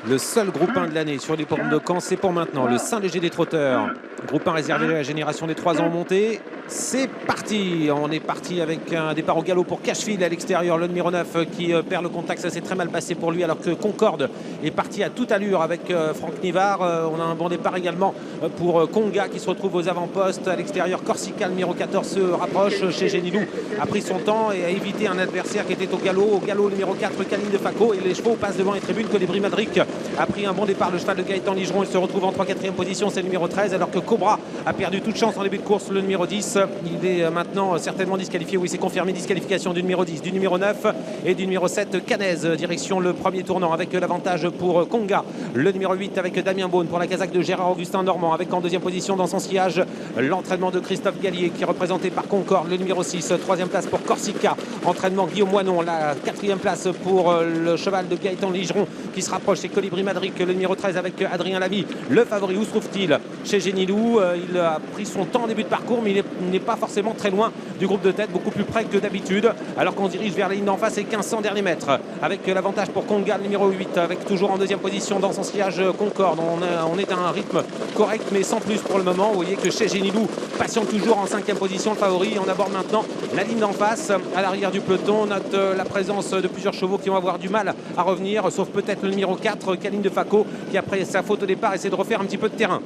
Le seul groupe 1 de l'année sur l'hippodrome de Caen, c'est pour maintenant. Le Saint-Léger des Trotteurs. Groupe 1 réservé à la génération des 3 ans montée. C'est parti. On est parti avec un départ au galop pour Cashfield à l'extérieur. Le numéro 9 qui perd le contact. Ça s'est très mal passé pour lui alors que Concorde est parti à toute allure avec Franck Nivard. On a un bon départ également pour Conga qui se retrouve aux avant-postes. À l'extérieur, Corsica, le numéro 14, se rapproche. Chez Génilou a pris son temps et a évité un adversaire qui était au galop. Au galop, le numéro 4, Caline de Faco. Et les chevaux passent devant les tribunes. Colibri Madric a pris un bon départ. Le cheval de Gaëtan Ligeron, il se retrouve en 3-4e position. C'est le numéro 13 alors que Cobra a perdu toute chance en début de course. Le numéro 10, il est maintenant certainement disqualifié. Oui, c'est confirmé, disqualification du numéro 10, du numéro 9 et du numéro 7, Canez. Direction le premier tournant avec l'avantage pour Conga. Le numéro 8 avec Damien Beaune pour la casaque de Gérard Augustin Normand, avec en deuxième position dans son sillage l'entraînement de Christophe Gallier qui est représenté par Concorde. Le numéro 6, troisième place pour Corsica. Entraînement Guillaume Moinon. La quatrième place pour le cheval de Gaëtan Ligeron qui se rapproche. C'est Colibri Madric, le numéro 13 avec Adrien Lamy. Le favori, où se trouve-t-il? Chez Génilou. Il a pris son temps en début de parcours, mais il n'est pas forcément très loin du groupe de tête, beaucoup plus près que d'habitude, alors qu'on se dirige vers la ligne d'en face et 1500 derniers mètres, avec l'avantage pour Conga, le numéro 8, avec toujours en deuxième position dans son sillage Concorde. On est à un rythme correct, mais sans plus pour le moment. Vous voyez que chez Génilou patiente toujours en 5e position, le favori. On aborde maintenant la ligne d'en face, à l'arrière du peloton. On note la présence de plusieurs chevaux qui vont avoir du mal à revenir, sauf peut-être le numéro 4, Caline de Faco, qui après sa faute au départ essaie de refaire un petit peu de terrain.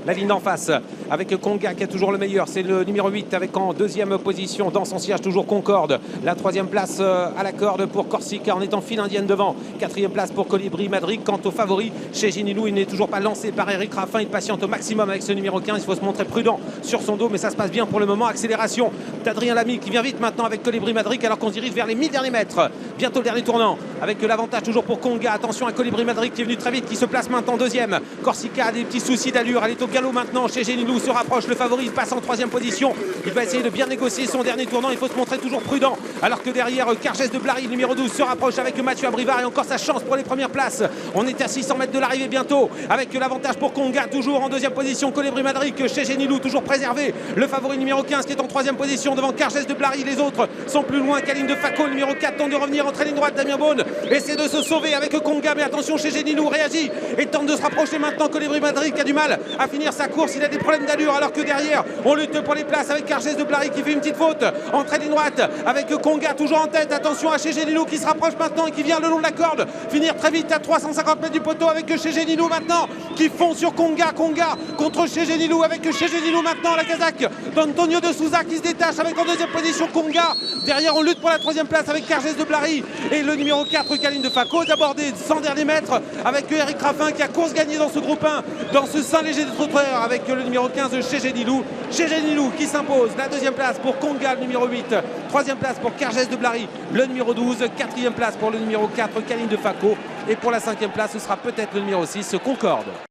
La ligne d'en face avec Conga qui a toujours le meilleur, c'est le numéro 8 avec en deuxième position dans son sillage toujours Concorde. La troisième place à la corde pour Corsica en étant file indienne devant. Quatrième place pour Colibri Madric. Quant au favori chez Génilou, il n'est toujours pas lancé par Eric Raffin. Il patiente au maximum avec ce numéro 15. Il faut se montrer prudent sur son dos, mais ça se passe bien pour le moment. Accélération d'Adrien Lamy qui vient vite maintenant avec Colibri Madric alors qu'on se dirige vers les 1000 derniers mètres. Bientôt le dernier tournant avec l'avantage toujours pour Conga. Attention à Colibri Madric qui est venu très vite, qui se place maintenant deuxième. Corsica a des petits soucis d'allure. Elle est au galop maintenant chez Génilou, se rapproche. Le favori passe en 3e position. Il va essayer de bien négocier son dernier tournant. Il faut se montrer toujours prudent. Alors que derrière, Cargès de Blary, numéro 12, se rapproche avec Mathieu Abrivard et encore sa chance pour les premières places. On est à 600 mètres de l'arrivée bientôt. Avec l'avantage pour Conga, toujours en 2e position. Colibri Madric chez Génilou, toujours préservé. Le favori numéro 15 qui est en 3e position devant Cargès de Blary. Les autres sont plus loin. Caline de Faco, le numéro 4, tente de revenir entre ligne droite. Damien Beaune essaie de se sauver avec Conga. Mais attention chez Génilou, réagit et tente de se rapprocher maintenant. Colibri Madric a du mal à finir sa course. Il a des problèmes d'allure alors que derrière, on lutte pour les places avec Cargès de Blary qui fait une petite faute. Entrée ligne droite avec Conga toujours en tête. Attention à chez Génilou qui se rapproche maintenant et qui vient le long de la corde. Finir très vite à 350 mètres du poteau avec chez Génilou maintenant qui fond sur Conga. Conga contre chez Génilou avec chez Génilou maintenant la casaque d'Antonio de Souza qui se détache avec en 2e position Conga. Derrière, on lutte pour la 3e place avec Cargès de Blary et le numéro 4, Caline de Faco. D'abordé 100 derniers mètres avec Eric Raffin qui a course gagnée dans ce groupe 1, dans ce Saint-Léger des Trotteurs avec le numéro 15 chez Génilou. Chez Génilou qui s'impose. La 2e place pour Conga, le numéro 8. 3e place pour Cargès de Blary, le numéro 12. 4e place pour le numéro 4, Caline de Faco. Et pour la 5e place, ce sera peut-être le numéro 6, Concorde.